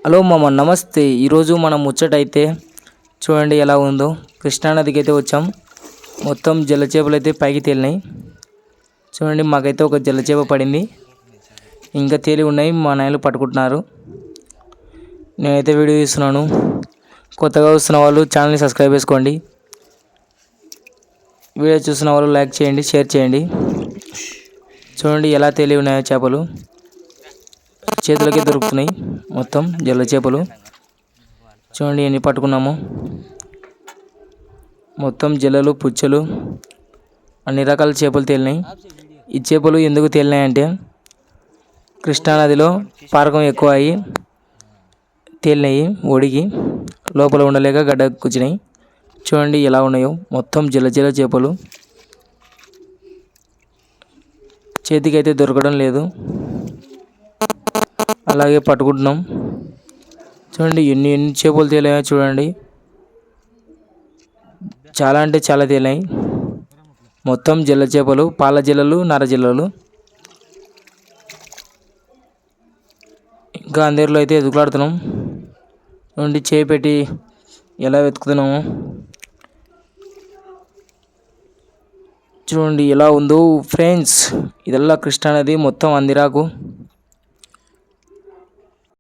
Hello మామ, నమస్తే. ఈరోజు మనం ముచ్చటైతే చూడండి ఎలా ఉందో. కృష్ణానదికి అయితే వచ్చాం. మొత్తం జలచేపలు అయితే పైకి తేలినాయి. చూడండి, మాకైతే ఒక జలచేప పడింది, ఇంకా తేలి ఉన్నాయి. మా నాయనలు పట్టుకుంటున్నారు. నేనైతే వీడియో తీస్తున్నాను. కొత్తగా వస్తున్న వాళ్ళు ఛానల్ని సబ్స్క్రైబ్ చేసుకోండి. వీడియో చూస్తున్న వాళ్ళు లైక్ చేయండి, షేర్ చేయండి. చూడండి ఎలా తేలి ఉన్నాయో చేపలు. చేతులకే దొరుకుతున్నాయి మొత్తం జల్ల చేపలు. చూడండి ఎన్ని పట్టుకున్నాము. మొత్తం జల్లలు, పుచ్చలు, అన్ని రకాల చేపలు తేలినాయి. ఈ చేపలు ఎందుకు తేలినాయంటే కృష్ణానదిలో పారకం ఎక్కువ అయ్యి తేలినాయి. ఒడిగి లోపల ఉండలేక గడ్డ కూర్చున్నాయి. చూడండి ఎలా ఉన్నాయో మొత్తం జల చేపలు. చేతికైతే దొరకడం లేదు, అలాగే పట్టుకుంటున్నాం. చూడండి ఎన్ని చేపలు తేలాయో చూడండి. చాలా అంటే చాలా తేలాయి. మొత్తం జల్ల చేపలు, పాల జల్లలు, నర జల్లలు. ఇంకా అందరిలో అయితే ఎదుగులాడుతున్నాం. చూడండి చేయి పెట్టి ఎలా వెతుకుతున్నాము. చూడండి ఎలా ఉందో ఫ్రెండ్స్. ఇదల్లా కృష్ణానది మొత్తం అందిరాకు.